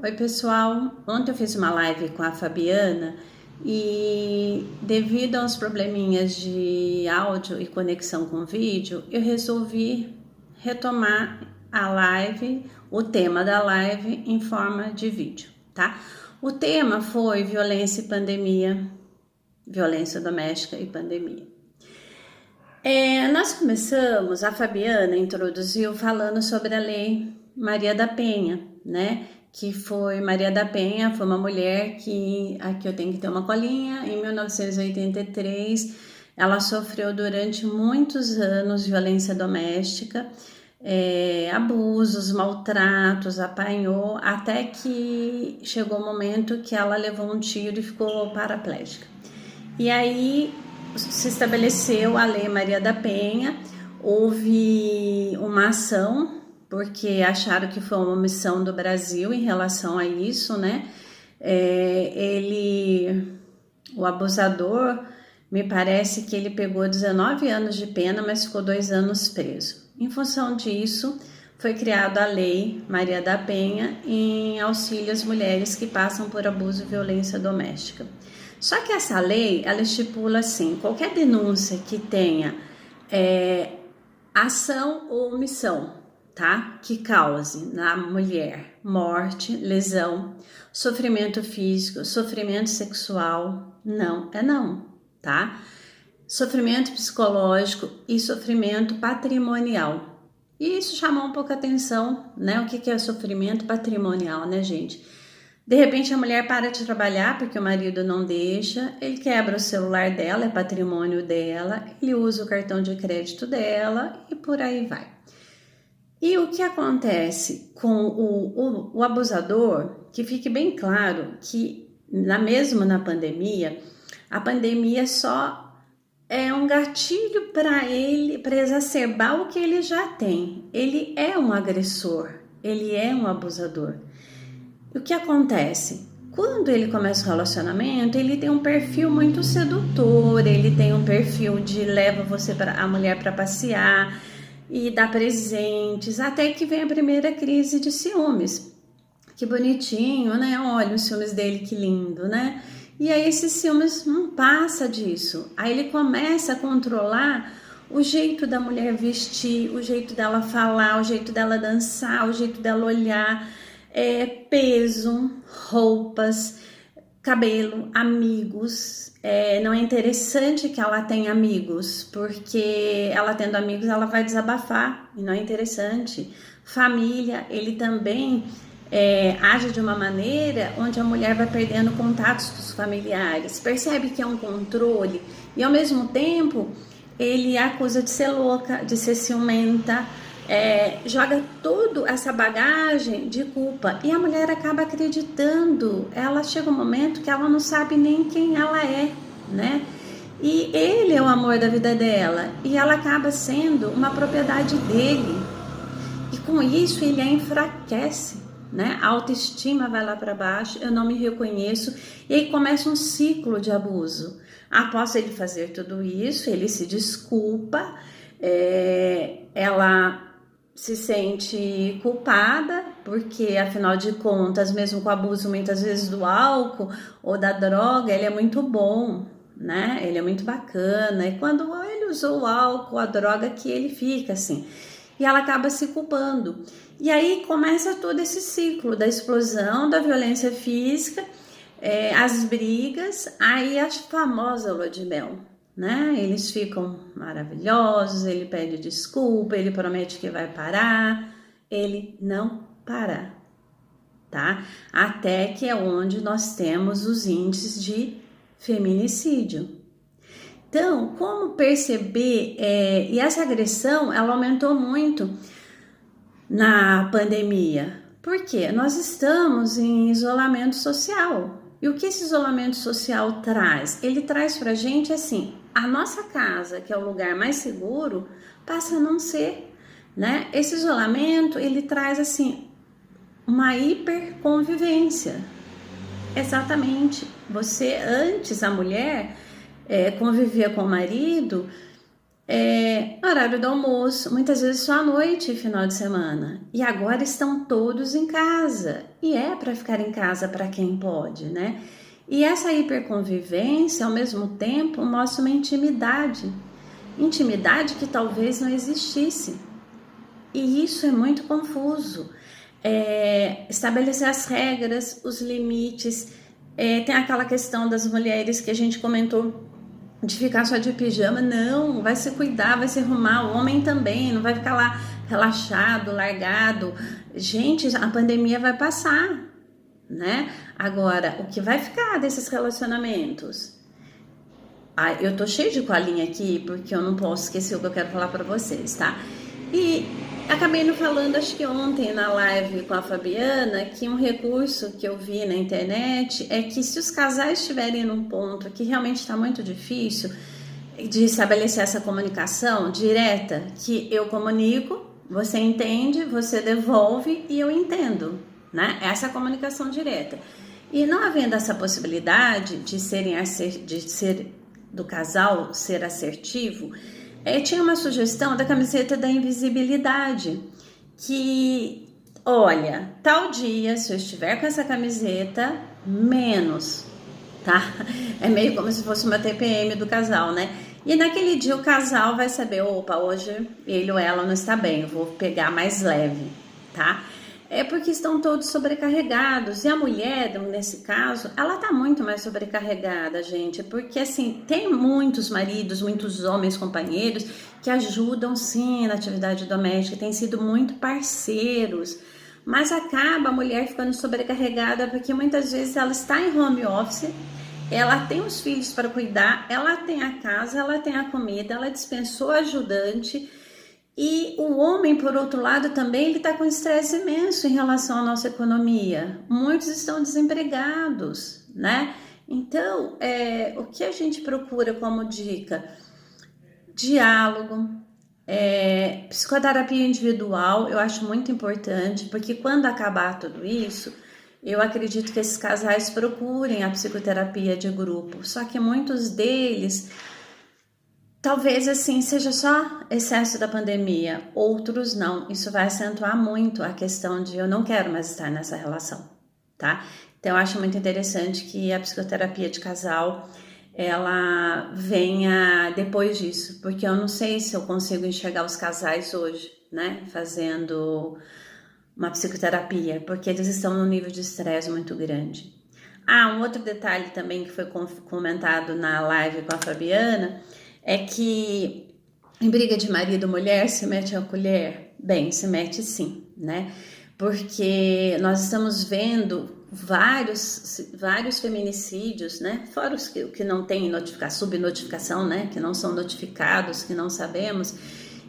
Oi pessoal, ontem eu fiz uma live com a Fabiana e devido aos probleminhas de áudio e conexão com vídeo, eu resolvi retomar a live, o tema da live em forma de vídeo, tá? O tema foi violência e pandemia, violência doméstica e pandemia. Nós começamos, a Fabiana introduziu falando sobre a Lei Maria da Penha, né? Que foi Maria da Penha, foi uma mulher que, aqui eu tenho que ter uma colinha, em 1983, ela sofreu durante muitos anos violência doméstica, abusos, maltratos, apanhou, até que chegou o momento que ela levou um tiro e ficou paraplégica. E aí se estabeleceu a Lei Maria da Penha, houve uma ação, porque acharam que foi uma omissão do Brasil em relação a isso, né? O abusador, me parece que ele pegou 19 anos de pena, mas ficou 2 anos preso. Em função disso, foi criada a Lei Maria da Penha em auxílio às mulheres que passam por abuso e violência doméstica. Só que essa lei, ela estipula assim, qualquer denúncia que tenha ação ou omissão, tá? Que cause na mulher morte, lesão, sofrimento físico, sofrimento sexual, não é não, tá? Sofrimento psicológico e sofrimento patrimonial. E isso chamou um pouco a atenção, né? O que é sofrimento patrimonial, né, gente? De repente a mulher para de trabalhar porque o marido não deixa, ele quebra o celular dela, é patrimônio dela, ele usa o cartão de crédito dela e por aí vai. E o que acontece com o abusador, que fique bem claro que mesmo na pandemia, a pandemia só é um gatilho para ele, para exacerbar o que ele já tem. Ele é um agressor, ele é um abusador. O que acontece? Quando ele começa o relacionamento, ele tem um perfil muito sedutor, ele tem um perfil de leva a mulher para passear e dá presentes, até que vem a primeira crise de ciúmes. Que bonitinho, né? Olha os ciúmes dele, que lindo, né? E aí esses ciúmes não passa disso. Aí ele começa a controlar o jeito da mulher vestir, o jeito dela falar, o jeito dela dançar, o jeito dela olhar. Peso, roupas, cabelo, amigos. Não é interessante que ela tenha amigos, porque ela tendo amigos ela vai desabafar e não é interessante. Família, ele também age de uma maneira onde a mulher vai perdendo contatos com os familiares, percebe que é um controle e ao mesmo tempo ele acusa de ser louca, de ser ciumenta. Joga toda essa bagagem de culpa e a mulher acaba acreditando. Ela chega um momento que ela não sabe nem quem ela é, né? E ele é o amor da vida dela e ela acaba sendo uma propriedade dele e com isso ele a enfraquece, né? A autoestima vai lá para baixo, eu não me reconheço e aí começa um ciclo de abuso. Após ele fazer tudo isso, ele se desculpa, ela se sente culpada, porque afinal de contas, mesmo com o abuso muitas vezes do álcool ou da droga, ele é muito bom, né? Ele é muito bacana. E quando ele usou o álcool, a droga, que ele fica assim. E ela acaba se culpando. E aí começa todo esse ciclo da explosão da violência física, as brigas, aí a famosa lua de mel. Né? Eles ficam maravilhosos, ele pede desculpa, ele promete que vai parar, ele não para, tá? Até que é onde nós temos os índices de feminicídio. Então, como perceber, e essa agressão, ela aumentou muito na pandemia, porque nós estamos em isolamento social. E o que esse isolamento social traz? Ele traz pra gente assim, a nossa casa, que é o lugar mais seguro, passa a não ser, né? Esse isolamento, ele traz assim, uma hiperconvivência. Exatamente. Você, antes, a mulher convivia com o marido horário do almoço, muitas vezes só à noite e final de semana. E agora estão todos em casa. E é para ficar em casa para quem pode, né? E essa hiperconvivência, ao mesmo tempo, mostra uma intimidade. Intimidade que talvez não existisse. E isso é muito confuso. Estabelecer as regras, os limites. Tem aquela questão das mulheres que a gente comentou de ficar só de pijama. Não, vai se cuidar, vai se arrumar. O homem também, não vai ficar lá relaxado, largado. Gente, a pandemia vai passar, né? Agora, o que vai ficar desses relacionamentos? Eu tô cheio de colinha aqui, porque eu não posso esquecer o que eu quero falar para vocês, tá? E acabei não falando, acho que ontem na live com a Fabiana, que um recurso que eu vi na internet é que se os casais estiverem num ponto que realmente está muito difícil de estabelecer essa comunicação direta, que eu comunico, você entende, você devolve e eu entendo, né? Essa comunicação direta. E não havendo essa possibilidade de ser do casal ser assertivo, tinha uma sugestão da camiseta da invisibilidade, que, olha, tal dia, se eu estiver com essa camiseta, menos, tá? É meio como se fosse uma TPM do casal, né? E naquele dia o casal vai saber, opa, hoje ele ou ela não está bem, eu vou pegar mais leve, tá? Porque estão todos sobrecarregados. E a mulher, nesse caso, ela tá muito mais sobrecarregada, gente. Porque, assim, tem muitos maridos, muitos homens companheiros que ajudam, sim, na atividade doméstica. Têm sido muito parceiros. Mas acaba a mulher ficando sobrecarregada porque muitas vezes ela está em home office, ela tem os filhos para cuidar, ela tem a casa, ela tem a comida, ela dispensou ajudante. E o homem, por outro lado, também ele está com estresse imenso em relação à nossa economia. Muitos estão desempregados, né? Então, o que a gente procura como dica? Diálogo, psicoterapia individual, eu acho muito importante, porque quando acabar tudo isso, eu acredito que esses casais procurem a psicoterapia de grupo. Só que muitos deles... Talvez assim seja só excesso da pandemia, outros não. Isso vai acentuar muito a questão de eu não quero mais estar nessa relação, tá? Então eu acho muito interessante que a psicoterapia de casal ela venha depois disso, porque eu não sei se eu consigo enxergar os casais hoje, né, fazendo uma psicoterapia, porque eles estão num nível de estresse muito grande. Um outro detalhe também que foi comentado na live com a Fabiana é que em briga de marido e mulher se mete a colher? Bem, se mete sim, né? Porque nós estamos vendo vários feminicídios, né? Fora os que não tem subnotificação, né? Que não são notificados, que não sabemos.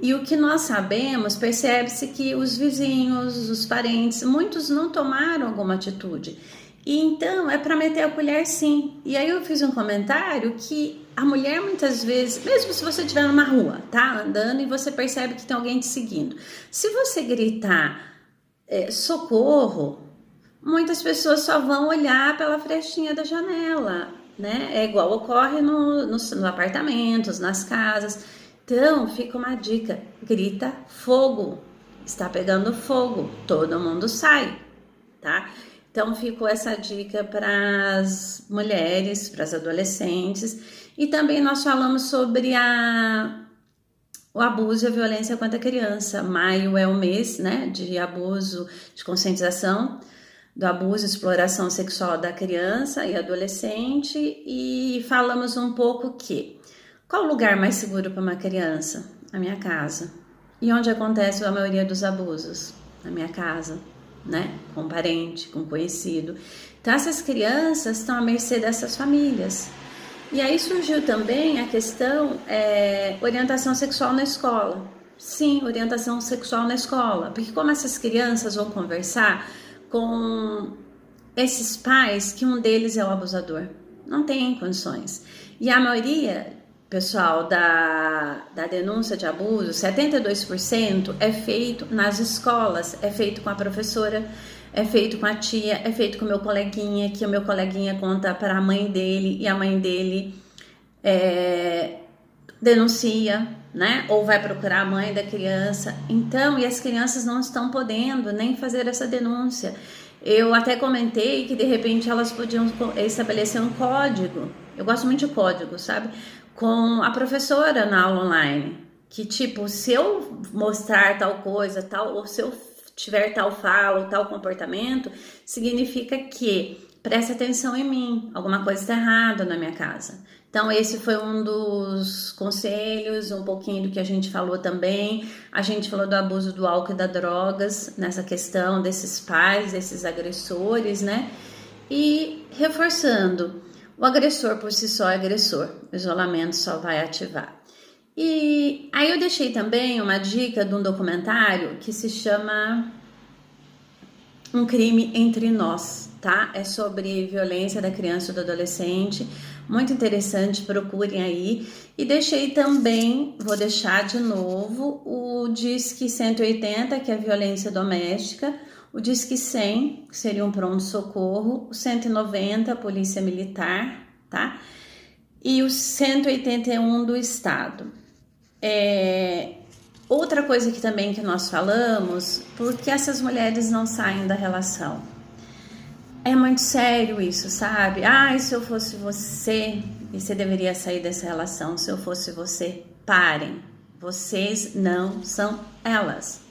E o que nós sabemos, percebe-se que os vizinhos, os parentes, muitos não tomaram alguma atitude. E então é para meter a colher sim. E aí eu fiz um comentário que a mulher muitas vezes, mesmo se você estiver numa rua, tá, andando e você percebe que tem alguém te seguindo, se você gritar socorro, muitas pessoas só vão olhar pela frestinha da janela, né? É igual ocorre nos apartamentos, nas casas. Então fica uma dica, grita fogo, está pegando fogo, todo mundo sai, tá? Então ficou essa dica para as mulheres, para as adolescentes. E também nós falamos sobre o abuso e a violência contra a criança. Maio é o mês, né, de abuso, de conscientização do abuso e exploração sexual da criança e adolescente. E falamos um pouco qual o lugar mais seguro para uma criança? A minha casa. E onde acontece a maioria dos abusos? Na minha casa, né? Com parente, com conhecido. Então essas crianças estão à mercê dessas famílias. E aí surgiu também a questão orientação sexual na escola. Sim, orientação sexual na escola. Porque como essas crianças vão conversar com esses pais que um deles é o abusador? Não tem condições. E a maioria, pessoal, da denúncia de abuso, 72% é feito nas escolas, é feito com a professora, é feito com a tia, é feito com o meu coleguinha, que o meu coleguinha conta para a mãe dele, e a mãe dele denuncia, né? Ou vai procurar a mãe da criança. Então, e as crianças não estão podendo nem fazer essa denúncia. Eu até comentei que de repente elas podiam estabelecer um código. Eu gosto muito de código, sabe? Com a professora na aula online. Que tipo, se eu mostrar tal coisa, tal, ou se eu tiver tal fala ou tal comportamento, significa que preste atenção em mim, alguma coisa está errada na minha casa. Então, esse foi um dos conselhos, um pouquinho do que a gente falou também. A gente falou do abuso do álcool e das drogas, nessa questão desses pais, desses agressores, né? E reforçando, o agressor por si só é agressor, o isolamento só vai ativar. E aí eu deixei também uma dica de um documentário que se chama Um Crime Entre Nós, tá? É sobre violência da criança e do adolescente, muito interessante, procurem aí. E deixei também, vou deixar de novo, o Disque 180, que é violência doméstica, o Disque 100, que seria um pronto-socorro, o 190, polícia militar, tá? E o 181 do Estado. Outra coisa que também que nós falamos, por que essas mulheres não saem da relação? É muito sério isso, sabe? Se eu fosse você, e você deveria sair dessa relação, se eu fosse você, parem. Vocês não são elas.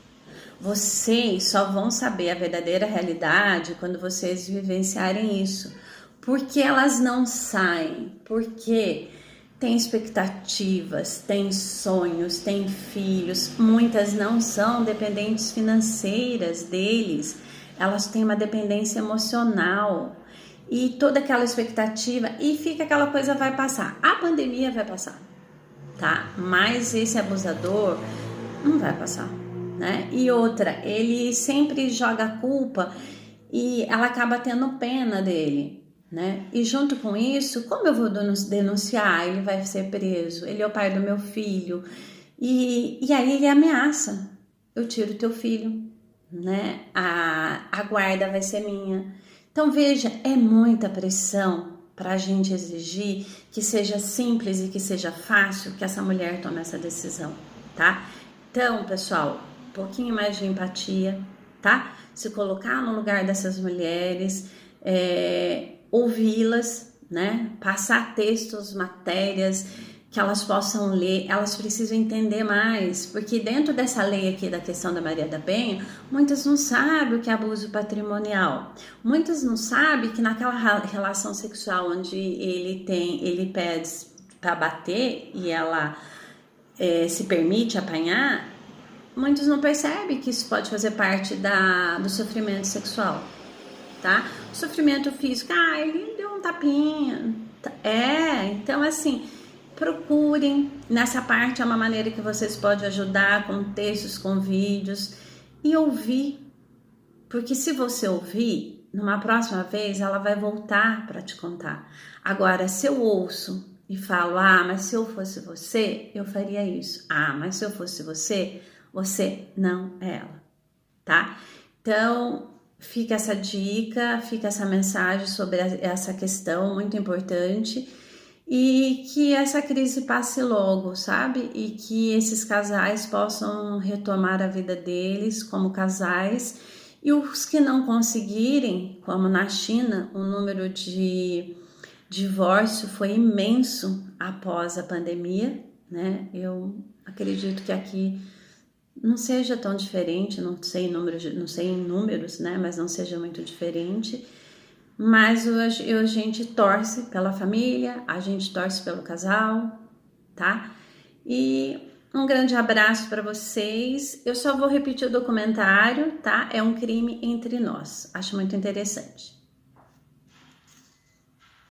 Vocês só vão saber a verdadeira realidade quando vocês vivenciarem isso. Por que elas não saem? Porque tem expectativas, tem sonhos, tem filhos. Muitas não são dependentes financeiras deles. Elas têm uma dependência emocional. E toda aquela expectativa, e fica aquela coisa, vai passar. A pandemia vai passar, tá? Mas esse abusador não vai passar, né? E outra, ele sempre joga a culpa e ela acaba tendo pena dele, né? E junto com isso, como eu vou denunciar? Ele vai ser preso, ele é o pai do meu filho. E aí ele ameaça: eu tiro teu filho, né? A guarda vai ser minha. Então veja, é muita pressão para a gente exigir que seja simples e que seja fácil que essa mulher tome essa decisão, tá? Então, pessoal, um pouquinho mais de empatia, tá? Se colocar no lugar dessas mulheres, ouvi-las, né? Passar textos, matérias que elas possam ler, elas precisam entender mais, porque dentro dessa lei aqui da questão da Maria da Penha, muitas não sabem o que é abuso patrimonial, muitas não sabem que naquela relação sexual onde ele pede para bater e ela se permite apanhar, muitos não percebem que isso pode fazer parte do sofrimento sexual, tá? O sofrimento físico, ele deu um tapinha, então assim, procurem, nessa parte é uma maneira que vocês podem ajudar com textos, com vídeos e ouvir, porque se você ouvir, numa próxima vez ela vai voltar para te contar. Agora, se eu ouço e falo, mas se eu fosse você, eu faria isso. Mas se eu fosse você, você não é ela, tá? Então, fica essa dica, fica essa mensagem sobre essa questão muito importante. E que essa crise passe logo, sabe? E que esses casais possam retomar a vida deles como casais. E os que não conseguirem, como na China, o número de divórcio foi imenso após a pandemia, né? Eu acredito que aqui não seja tão diferente, não sei em números, né? Mas não seja muito diferente. Mas hoje a gente torce pela família, a gente torce pelo casal, tá? E um grande abraço para vocês. Eu só vou repetir o documentário, tá? É Um Crime Entre Nós. Acho muito interessante.